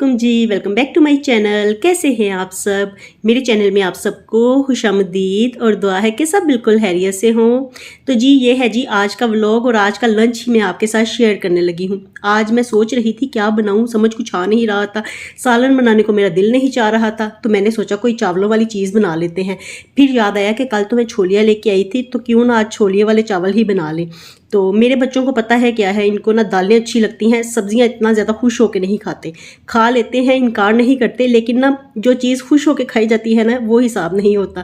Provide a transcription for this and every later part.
वालेकुम जी, welcome back to my channel. कैसे हैं आप सब? मेरे चैनल में आप सबको खुशामदीद और दुआ है कि सब बिल्कुल खैरियत से हों। तो जी ये है जी आज का व्लॉग और आज का लंच ही मैं आपके साथ शेयर करने लगी हूँ। आज मैं सोच रही थी क्या बनाऊँ, समझ कुछ आ नहीं रहा था। सालन बनाने को मेरा दिल नहीं चाह रहा था, तो मैंने सोचा कोई चावलों वाली चीज़ बना लेते हैं। फिर याद आया कि कल तो मैं छोलियाँ लेके आई थी, तो क्यों ना आज छोलिए वाले चावल ही बना लें। तो मेरे बच्चों को पता है क्या है, इनको ना दालें अच्छी लगती हैं, सब्जियां इतना ज़्यादा खुश होकर नहीं खाते। खा लेते हैं, इनकार नहीं करते, लेकिन ना जो चीज़ खुश होकर खाई जाती है ना वो हिसाब नहीं होता।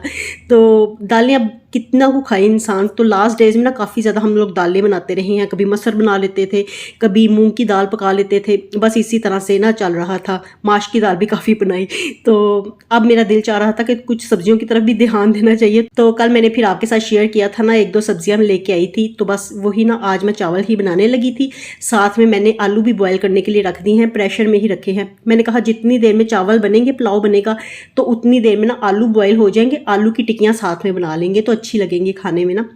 तो दालें अब कितना को खाए इंसान। तो लास्ट डेज में ना काफ़ी ज़्यादा हम लोग दालें बनाते रहे हैं। कभी मसर बना लेते थे, कभी मूंग की दाल पका लेते थे, बस इसी तरह से ना चल रहा था। माश की दाल भी काफ़ी बनाई। तो अब मेरा दिल चाह रहा था कि कुछ सब्जियों की तरफ भी ध्यान देना चाहिए। तो कल मैंने फिर आपके साथ शेयर किया था ना, एक दो सब्जियां मैं लेके आई थी, तो बस वही ना आज मैं चावल ही बनाने लगी थी। साथ में मैंने आलू भी बॉयल करने के लिए रख दिए हैं, प्रेशर में ही रखे हैं। मैंने कहा जितनी देर में चावल बनेंगे, पुलाव बनेगा, तो उतनी देर में ना आलू बॉयल हो जाएंगे, आलू की टिक्कियां साथ में बना लेंगे तो अच्छी लगेंगी खाने में ना।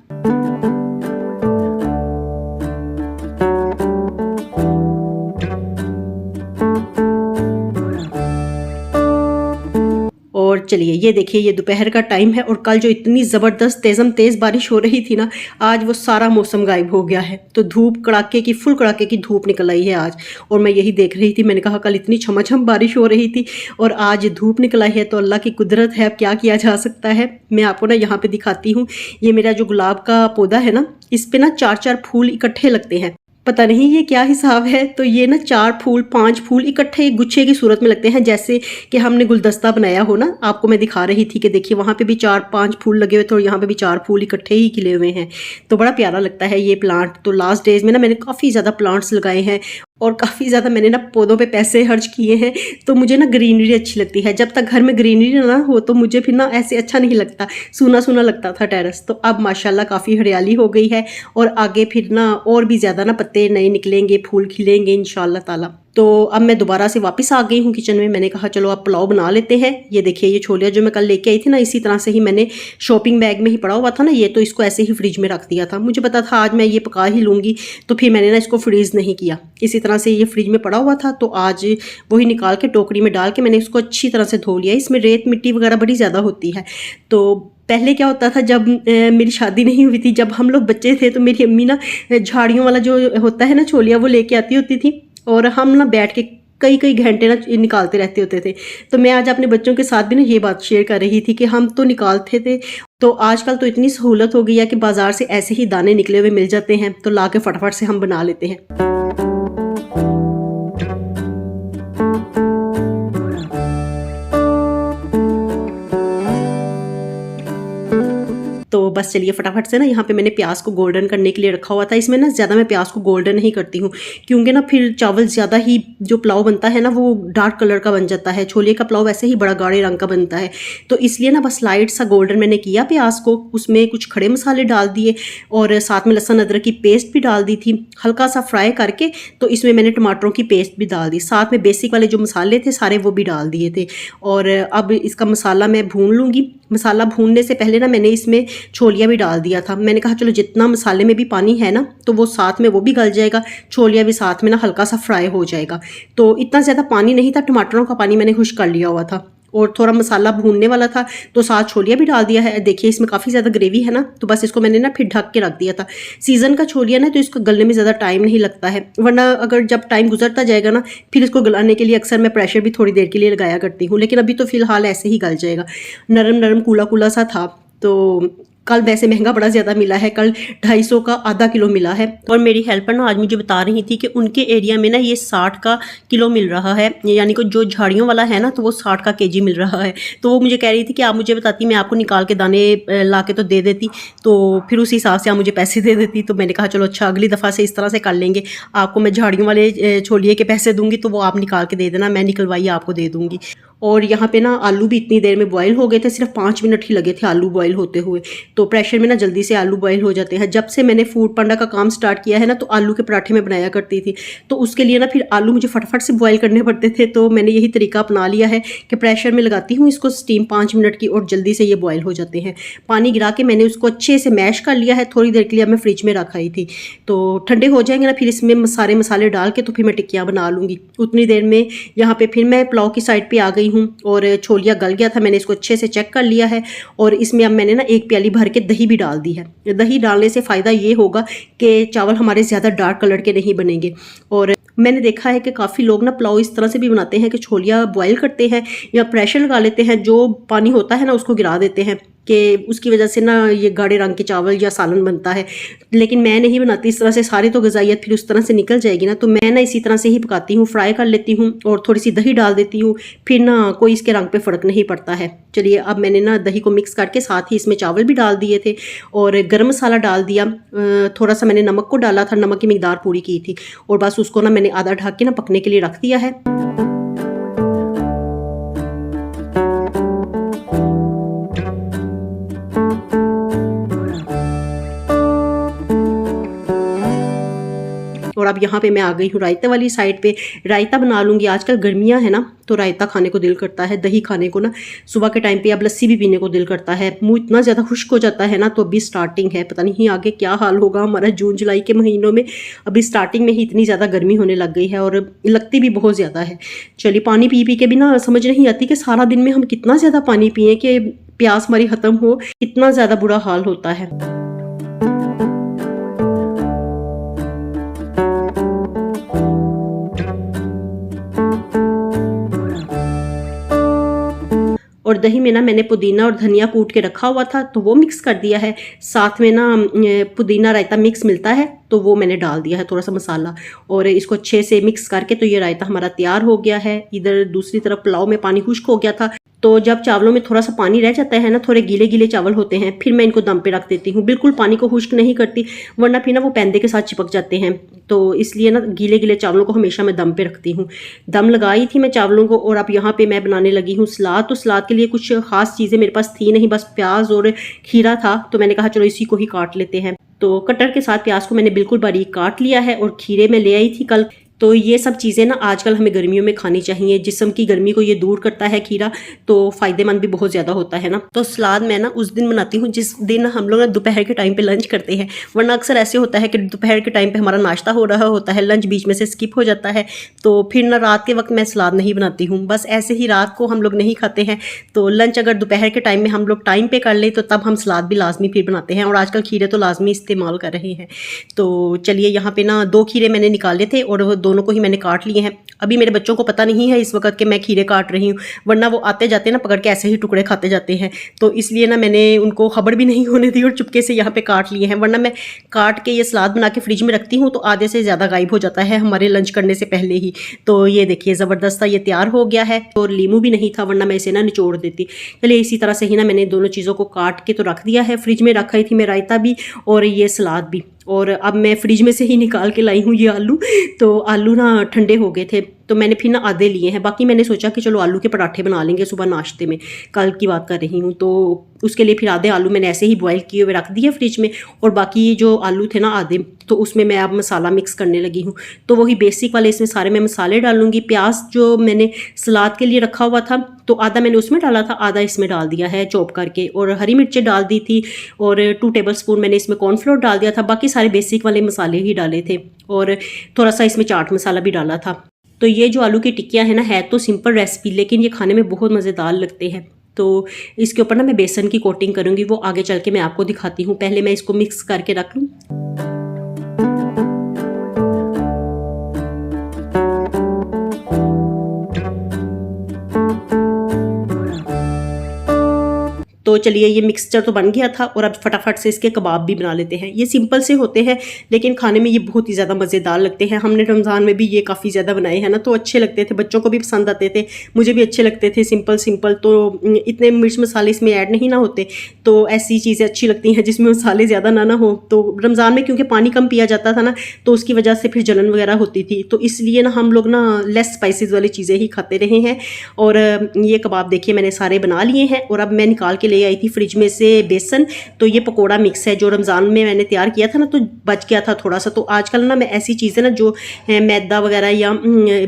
और चलिए ये देखिए, ये दोपहर का टाइम है और कल जो इतनी ज़बरदस्त तेज़ बारिश हो रही थी ना, आज वो सारा मौसम गायब हो गया है। तो धूप कड़ाके की, फुल कड़ाके की धूप निकल आई है आज। और मैं यही देख रही थी, मैंने कहा कल इतनी छमाछम बारिश हो रही थी और आज धूप निकल आई है, तो अल्लाह की कुदरत है, अब क्या किया जा सकता है। मैं आपको ना यहाँ पे दिखाती हूँ, ये मेरा जो गुलाब का पौधा है ना, इस पे ना 4-4 फूल इकट्ठे लगते हैं। पता नहीं ये क्या हिसाब है। तो ये ना 4 फूल 5 फूल इकट्ठे एक गुच्छे की सूरत में लगते हैं, जैसे कि हमने गुलदस्ता बनाया हो ना। आपको मैं दिखा रही थी कि देखिए वहाँ पे भी 4-5 फूल लगे हुए थे और यहाँ पे भी 4 फूल इकट्ठे ही खिले हुए हैं। तो बड़ा प्यारा लगता है ये प्लांट। तो लास्ट डेज में ना मैंने काफ़ी ज़्यादा प्लांट्स लगाए हैं और काफ़ी ज़्यादा मैंने ना पौधों पे पैसे खर्च किए हैं। तो मुझे ना ग्रीनरी अच्छी लगती है। जब तक घर में ग्रीनरी ना हो तो मुझे फिर ना ऐसे अच्छा नहीं लगता, सूना सूना लगता था टेरेस। तो अब माशाल्लाह काफ़ी हरियाली हो गई है और आगे फिर ना और भी ज़्यादा ना पत्ते नए निकलेंगे, फूल खिलेंगे इंशाल्लाह ताला। तो अब मैं दोबारा से वापस आ गई हूँ किचन में। मैंने कहा चलो अब पुलाव बना लेते हैं। ये देखिए, ये छोलिया जो मैं कल लेके आई थी ना, इसी तरह से ही मैंने शॉपिंग बैग में ही पड़ा हुआ था ना ये, तो इसको ऐसे ही फ्रिज में रख दिया था। मुझे पता था आज मैं ये पका ही लूँगी, तो फिर मैंने ना इसको फ्रीज़ नहीं किया। इसी तरह से ये फ्रिज में पड़ा हुआ था, तो आज वही निकाल के टोकरी में डाल के मैंने इसको अच्छी तरह से धो लिया। इसमें रेत मिट्टी वगैरह बड़ी ज़्यादा होती है। तो पहले क्या होता था, जब मेरी शादी नहीं हुई थी, जब हम लोग बच्चे थे, तो मेरी अम्मी ना झाड़ियों वाला जो होता है ना छोलिया, वो लेके आती होती थी और हम ना बैठ के कई कई घंटे ना निकालते रहते होते थे। तो मैं आज अपने बच्चों के साथ भी ना ये बात शेयर कर रही थी कि हम तो निकालते थे। तो आजकल तो इतनी सहूलत हो गई है कि बाजार से ऐसे ही दाने निकले हुए मिल जाते हैं, तो ला के फटाफट से हम बना लेते हैं। तो बस चलिए फटाफट से ना, यहाँ पे मैंने प्याज को गोल्डन करने के लिए रखा हुआ था। इसमें ना ज़्यादा मैं प्याज को गोल्डन नहीं करती हूँ, क्योंकि ना फिर चावल ज़्यादा ही जो पुलाव बनता है ना वो डार्क कलर का बन जाता है। छोले का पुलाव वैसे ही बड़ा गाढ़े रंग का बनता है, तो इसलिए ना बस लाइट सा गोल्डन मैंने किया प्याज को। उसमें कुछ खड़े मसाले डाल दिए और साथ में लहसुन अदरक की पेस्ट भी डाल दी थी, हल्का सा फ्राई करके। तो इसमें मैंने टमाटरों की पेस्ट भी डाल दी, साथ में बेसिक वाले जो मसाले थे सारे वो भी डाल दिए थे। और अब इसका मसाला मैं भून लूँगी। मसाला भूनने से पहले ना मैंने इसमें छोलिया भी डाल दिया था। मैंने कहा चलो जितना मसाले में भी पानी है ना, तो वो साथ में वो भी गल जाएगा, छोलिया भी साथ में ना हल्का सा फ्राई हो जाएगा। तो इतना ज़्यादा पानी नहीं था, टमाटरों का पानी मैंने खुश कर लिया हुआ था और थोड़ा मसाला भूनने वाला था, तो साथ छोलिया भी डाल दिया है। देखिए इसमें काफ़ी ज़्यादा ग्रेवी है ना, तो बस इसको मैंने ना फिर ढक के रख दिया था। सीज़न का छोलिया ना, तो इसको गलने में ज़्यादा टाइम नहीं लगता है, वरना अगर जब टाइम गुजरता जाएगा ना, फिर इसको गलाने के लिए अक्सर मैं प्रेशर भी थोड़ी देर के लिए लगाया करती हूँ। लेकिन अभी तो फ़िलहाल ऐसे ही गल जाएगा। नरम नरम कूला कूला सा था। तो कल वैसे महंगा बड़ा ज़्यादा मिला है, कल 250 का आधा किलो मिला है। और मेरी हेल्पर ना आज मुझे बता रही थी कि उनके एरिया में ना ये 60 का किलो मिल रहा है, यानी कि जो झाड़ियों वाला है ना, तो वो 60 का केजी मिल रहा है। तो वो मुझे कह रही थी कि आप मुझे बताती, मैं आपको निकाल के दाने ला के तो दे देती, तो फिर उस हिसाब से आप मुझे पैसे दे देती। तो मैंने कहा चलो अच्छा, अगली दफ़ा से इस तरह से कर लेंगे। आपको मैं झाड़ियों वाले छोलिए के पैसे दूंगी, तो वो आप निकाल के दे देना, मैं निकलवाइए आपको दे दूंगी। और यहाँ पे ना आलू भी इतनी देर में बॉयल हो गए थे, सिर्फ 5 मिनट ही लगे थे आलू बॉयल होते हुए। तो प्रेशर में ना जल्दी से आलू बॉयल हो जाते हैं। जब से मैंने फूड पांडा का काम स्टार्ट किया है ना, तो आलू के पराठे में बनाया करती थी, तो उसके लिए ना फिर आलू मुझे फटाफट से बॉयल करने पड़ते थे। तो मैंने यही तरीका अपना लिया है कि प्रेशर में लगाती हूँ इसको स्टीम 5 मिनट की, और जल्दी से ये बॉयल हो जाते हैं। पानी गिरा के मैंने उसको अच्छे से मैश कर लिया है। थोड़ी देर के लिए मैं फ्रिज में रख आई थी, तो ठंडे हो जाएंगे ना, फिर इसमें सारे मसाले डाल के तो फिर मैं टिक्कियाँ बना लूँगी। उतनी देर में यहाँ पे फिर मैं पुलाव की साइड पे आ गई हूँ, और छोलिया गल गया था, मैंने इसको अच्छे से चेक कर लिया है। और इसमें अब मैंने ना 1 प्याली भर के दही भी डाल दी है। दही डालने से फ़ायदा ये होगा कि चावल हमारे ज़्यादा डार्क कलर के नहीं बनेंगे। और मैंने देखा है कि काफ़ी लोग ना पुलाव इस तरह से भी बनाते हैं कि छोलिया बॉयल करते हैं या प्रेशर लगा लेते हैं, जो पानी होता है ना उसको गिरा देते हैं, कि उसकी वजह से ना ये गाढ़े रंग के चावल या सालन बनता है। लेकिन मैं नहीं बनाती इस तरह से, सारी तो ग़िज़ाइयत फिर उस तरह से निकल जाएगी ना। तो मैं ना इसी तरह से ही पकाती हूँ, फ्राई कर लेती हूँ और थोड़ी सी दही डाल देती हूँ, फिर ना कोई इसके रंग पे फ़र्क नहीं पड़ता है। चलिए, अब मैंने ना दही को मिक्स करके साथ ही इसमें चावल भी डाल दिए थे और गर्म मसाला डाल दिया। थोड़ा सा मैंने नमक को डाला था, नमक की मिकदार पूरी की थी, और बस उसको ना मैंने आधा ढक के ना पकने के लिए रख दिया है। और अब यहाँ पे मैं आ गई हूँ रायते वाली साइड पे। रायता बना लूँगी। आजकल गर्मियाँ है ना, तो रायता खाने को दिल करता है, दही खाने को ना। सुबह के टाइम पे अब लस्सी भी पीने को दिल करता है। मुँह इतना ज़्यादा खुश्क हो जाता है ना, तो अभी स्टार्टिंग है, पता नहीं आगे क्या हाल होगा हमारा जून जुलाई के महीनों में। अभी स्टार्टिंग में ही इतनी ज़्यादा गर्मी होने लग गई है, और लगती भी बहुत ज़्यादा है। चलिए, पानी पी पी के भी ना समझ नहीं आती कि सारा दिन में हम कितना ज़्यादा पानी पिए कि प्यास हमारी ख़त्म हो, इतना ज़्यादा बुरा हाल होता है। और दही में ना मैंने पुदीना और धनिया कूट के रखा हुआ था, तो वो मिक्स कर दिया है। साथ में ना पुदीना रायता मिक्स मिलता है, तो वो मैंने डाल दिया है, थोड़ा सा मसाला, और इसको अच्छे से मिक्स करके तो ये रायता हमारा तैयार हो गया है। इधर दूसरी तरफ पुलाव में पानी खुश्क हो गया था, तो जब चावलों में थोड़ा सा पानी रह जाता है ना, थोड़े गीले गीले चावल होते हैं, फिर मैं इनको दम पे रख देती हूँ। बिल्कुल पानी को खुश्क नहीं करती, वरना फिर ना वो पैंदे के साथ चिपक जाते हैं। तो इसलिए ना गीले गीले चावलों को हमेशा मैं दम पे रखती हूँ। दम लगाई थी मैं चावलों को, और अब यहाँ पे मैं बनाने लगी हूँ सलाद। तो सलाद के लिए कुछ खास चीज़ें मेरे पास थी नहीं, बस प्याज और खीरा था, तो मैंने कहा चलो इसी को ही काट लेते हैं। तो कटर के साथ प्याज को मैंने बिल्कुल बारीक काट लिया है, और खीरे में ले आई थी कल। तो ये सब चीज़ें ना आजकल हमें गर्मियों में खानी चाहिए। जिस्म की गर्मी को ये दूर करता है खीरा, तो फ़ायदेमंद भी बहुत ज़्यादा होता है ना। तो सलाद मैं ना उस दिन बनाती हूँ जिस दिन हम लोग ना दोपहर के टाइम पे लंच करते हैं, वरना अक्सर ऐसे होता है कि दोपहर के टाइम पे हमारा नाश्ता हो रहा होता है, लंच बीच में से स्किप हो जाता है, तो फिर ना रात के वक्त मैं सलाद नहीं बनाती हूँ। बस ऐसे ही रात को हम लोग नहीं खाते हैं, तो लंच अगर दोपहर के टाइम में हम लोग टाइम पे कर लें, तो तब हम सलाद भी लाजमी फिर बनाते हैं। और आजकल खीरे तो लाजमी इस्तेमाल कर रहे हैं। तो चलिए, यहाँ पे ना 2 खीरे मैंने निकाले थे, और वो दोनों को ही मैंने काट लिए हैं। अभी मेरे बच्चों को पता नहीं है इस वक्त कि मैं खीरे काट रही हूँ, वरना वो आते जाते ना पकड़ के ऐसे ही टुकड़े खाते जाते हैं। तो इसलिए ना मैंने उनको खबर भी नहीं होने दी और चुपके से यहाँ पे काट लिए हैं, वरना मैं काट के ये सलाद बना के फ्रिज में रखती हूँ तो आधे से ज़्यादा गायब हो जाता है हमारे लंच करने से पहले ही। तो ये देखिए, ज़बरदस्त ये तैयार हो गया है, और लीमू भी नहीं था, वरना मैं इसे ना निचोड़ देती। चलिए, इसी तरह से ही ना मैंने दोनों चीज़ों को काट के तो रख दिया है। फ्रिज में रखा ही थी मैं रायता भी और ये सलाद भी। और अब मैं फ्रिज में से ही निकाल के लाई हूँ ये आलू। तो आलू ना ठंडे हो गए थे, तो मैंने फिर ना आधे लिए हैं। बाकी मैंने सोचा कि चलो आलू के पराठे बना लेंगे सुबह नाश्ते में, कल की बात कर रही हूँ। तो उसके लिए फिर आधे आलू मैंने ऐसे ही बॉयल किए हुए रख दिए फ्रिज में, और बाकी जो आलू थे ना आधे, तो उसमें मैं अब मसाला मिक्स करने लगी हूँ। तो वही बेसिक वाले इसमें सारे मैं मसाले डालूंगी। प्याज जो मैंने सलाद के लिए रखा हुआ था, तो आधा मैंने उसमें डाला था, आधा इसमें डाल दिया है चॉप करके, और हरी मिर्चें डाल दी थी, और 2 टेबलस्पून मैंने इसमें कॉर्नफ्लोर डाल दिया था। बाकी सारे बेसिक वाले मसाले ही डाले थे, और थोड़ा सा इसमें चाट मसाला भी डाला था। तो ये जो आलू की टिक्कियाँ है ना, है तो सिंपल रेसिपी, लेकिन ये खाने में बहुत मज़ेदार लगते हैं। तो इसके ऊपर ना मैं बेसन की कोटिंग करूँगी, वो आगे चल के मैं आपको दिखाती हूँ। पहले मैं इसको मिक्स करके रख लूँ। तो चलिए, ये मिक्सचर तो बन गया था, और अब फटाफट से इसके कबाब भी बना लेते हैं। ये सिंपल से होते हैं, लेकिन खाने में ये बहुत ही ज़्यादा मज़ेदार लगते हैं। हमने रमज़ान में भी ये काफ़ी ज़्यादा बनाए हैं ना, तो अच्छे लगते थे, बच्चों को भी पसंद आते थे, मुझे भी अच्छे लगते थे। सिंपल तो इतने मिर्च मसाले इसमें ऐड नहीं ना होते, तो ऐसी चीज़ें अच्छी लगती हैं जिसमें मसाले ज़्यादा ना हो। तो रमज़ान में क्योंकि पानी कम पिया जाता था ना, तो उसकी वजह से फिर जलन वगैरह होती थी, तो इसलिए ना हम लोग ना लेस स्पाइसेस वाली चीज़ें ही खाते रहे हैं। और ये कबाब देखिए मैंने सारे बना लिए हैं, और अब मैं निकाल के ले ले आई थी फ्रिज में से बेसन। तो ये पकोड़ा मिक्स है जो रमज़ान में मैंने तैयार किया था ना, तो बच गया था थोड़ा सा। तो आजकल ना मैं ऐसी चीज़ें ना जो मैदा वगैरह या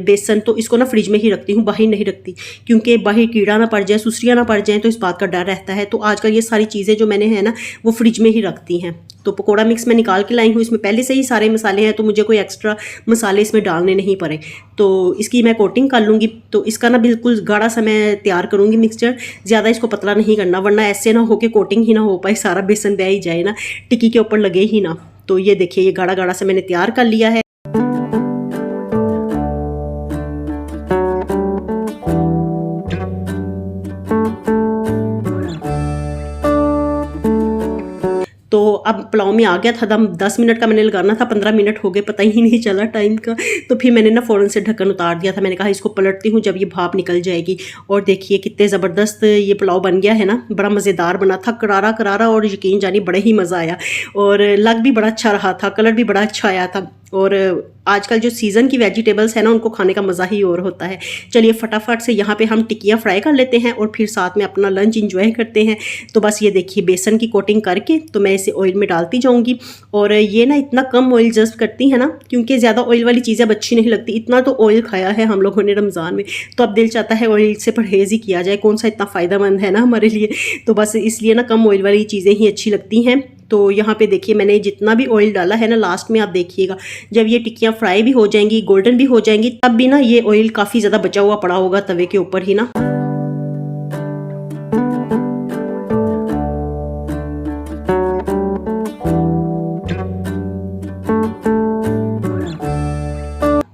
बेसन, तो इसको ना फ्रिज में ही रखती हूँ, बाहर नहीं रखती, क्योंकि बाहर कीड़ा ना पड़ जाए, सुसरियाँ ना पड़ जाए, तो इस बात का डर रहता है। तो आजकल ये सारी चीज़ें जो मैंने है ना वो फ्रिज में ही रखती हैं। तो पकोड़ा मिक्स मैं निकाल के लाई हूँ, इसमें पहले से ही सारे मसाले हैं, तो मुझे कोई एक्स्ट्रा मसाले इसमें डालने नहीं पड़े। तो इसकी मैं कोटिंग कर लूँगी। तो इसका ना बिल्कुल गाढ़ा सा मैं तैयार करूँगी मिक्सचर, ज़्यादा इसको पतला नहीं करना, वरना ऐसे ना हो के कोटिंग ही ना हो पाए, सारा बेसन बह ही जाए ना, टिक्की के ऊपर लगे ही ना। तो ये देखिए ये गाढ़ा गाढ़ा सा मैंने तैयार कर लिया है। तो अब पुलाव में आ गया था दम। 10 मिनट का मैंने लगाना था, 15 मिनट हो गए, पता ही नहीं चला टाइम का। तो फिर मैंने ना फ़ौरन से ढक्कन उतार दिया था। मैंने कहा इसको पलटती हूँ जब ये भाप निकल जाएगी। और देखिए कितने ज़बरदस्त ये पुलाव बन गया है ना, बड़ा मज़ेदार बना था, करारा करारा, और यकीन जानिए बड़ा ही मज़ा आया। और लग भी बड़ा अच्छा रहा था, कलर भी बड़ा अच्छा आया था। और आजकल जो सीज़न की वेजिटेबल्स है ना, उनको खाने का मज़ा ही और होता है। चलिए फटाफट से यहाँ पे हम टिक्कियाँ फ्राई कर लेते हैं और फिर साथ में अपना लंच इंजॉय करते हैं। तो बस ये देखिए बेसन की कोटिंग करके तो मैं इसे ऑयल में डालती जाऊँगी। और ये ना इतना कम ऑयल जस्ट करती है ना, क्योंकि ज़्यादा ऑयल वाली चीज़ें अब अच्छी नहीं लगती। इतना तो ऑयल खाया है हम लोगों ने रमज़ान में, तो अब दिल चाहता है ऑयल से परहेज़ ही किया जाए, कौन सा इतना फ़ायदेमंद है ना हमारे लिए। तो बस इसलिए ना कम ऑयल वाली चीज़ें ही अच्छी लगती हैं। तो यहाँ पे देखिए मैंने जितना भी ऑयल डाला है ना, लास्ट में आप देखिएगा जब ये टिक्कियाँ फ्राई भी हो जाएंगी, गोल्डन भी हो जाएंगी, तब भी ना ये ऑयल काफ़ी ज़्यादा बचा हुआ पड़ा होगा तवे के ऊपर ही ना।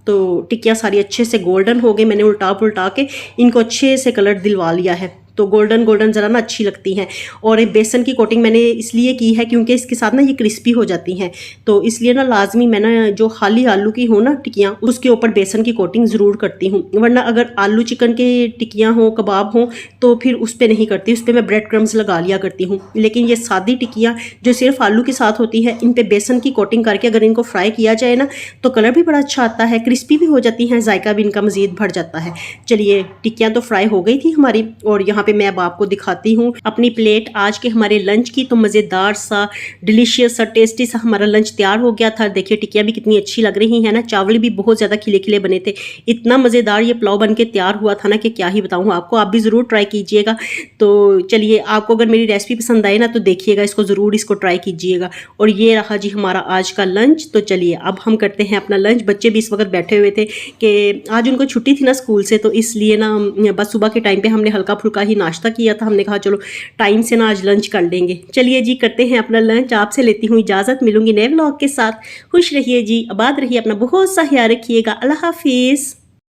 तो टिक्कियाँ सारी अच्छे से गोल्डन हो गई, मैंने उल्टा पुल्टा के इनको अच्छे से कलर दिलवा लिया है। तो गोल्डन गोल्डन ज़रा ना अच्छी लगती हैं। और बेसन की कोटिंग मैंने इसलिए की है क्योंकि इसके साथ ना ये क्रिस्पी हो जाती हैं। तो इसलिए ना लाजमी मैं ना जो खाली आलू की हो ना टिक्कियाँ, उसके ऊपर बेसन की कोटिंग ज़रूर करती हूँ। वरना अगर आलू चिकन के टिक्कियाँ हो, कबाब हो, तो फिर उस पर नहीं करती, उस पर मैं ब्रेड क्रम्स लगा लिया करती हूँ। लेकिन ये सादी टिक्कियाँ जो सिर्फ आलू के साथ होती है, इन पर बेसन की कोटिंग करके अगर इनको फ्राई किया जाए ना, तो कलर भी बड़ा अच्छा आता है, क्रिस्पी भी हो जाती हैं, जायका भी इनका मज़ीद बढ़ जाता है। चलिए टिक्कियाँ तो फ्राई हो गई थी हमारी, और यहाँ पे मैं अब आपको दिखाती हूँ अपनी प्लेट आज के हमारे लंच की। तो मज़ेदार सा, डिलीशियस सा, टेस्टी सा हमारा लंच तैयार हो गया था। देखिए टिक्कियाँ भी कितनी अच्छी लग रही है ना, चावल भी बहुत ज़्यादा खिले खिले बने थे। इतना मज़ेदार ये पुलाव बन के तैयार हुआ था ना कि क्या ही बताऊँ आपको, आप भी ज़रूर ट्राई कीजिएगा। तो चलिए आपको अगर मेरी रेसिपी पसंद आए ना, तो देखिएगा इसको ज़रूर, इसको ट्राई कीजिएगा। और ये रहा जी हमारा आज का लंच। तो चलिए अब हम करते हैं अपना लंच। बच्चे भी इस वक्त बैठे हुए थे कि आज उनको छुट्टी थी ना स्कूल से, तो इसलिए ना बस सुबह के टाइम पे हमने हल्का फुल्का ही नाश्ता किया था। हमने कहा चलो टाइम से ना आज लंच कर लेंगे। चलिए जी करते हैं अपना लंच। आपसे लेती हूँ इजाज़त, मिलूंगी नए व्लॉग के साथ। खुश रहिए जी, आबाद रहिए, अपना बहुत सा ख्याल रखिएगा। अल्लाह हाफिज़।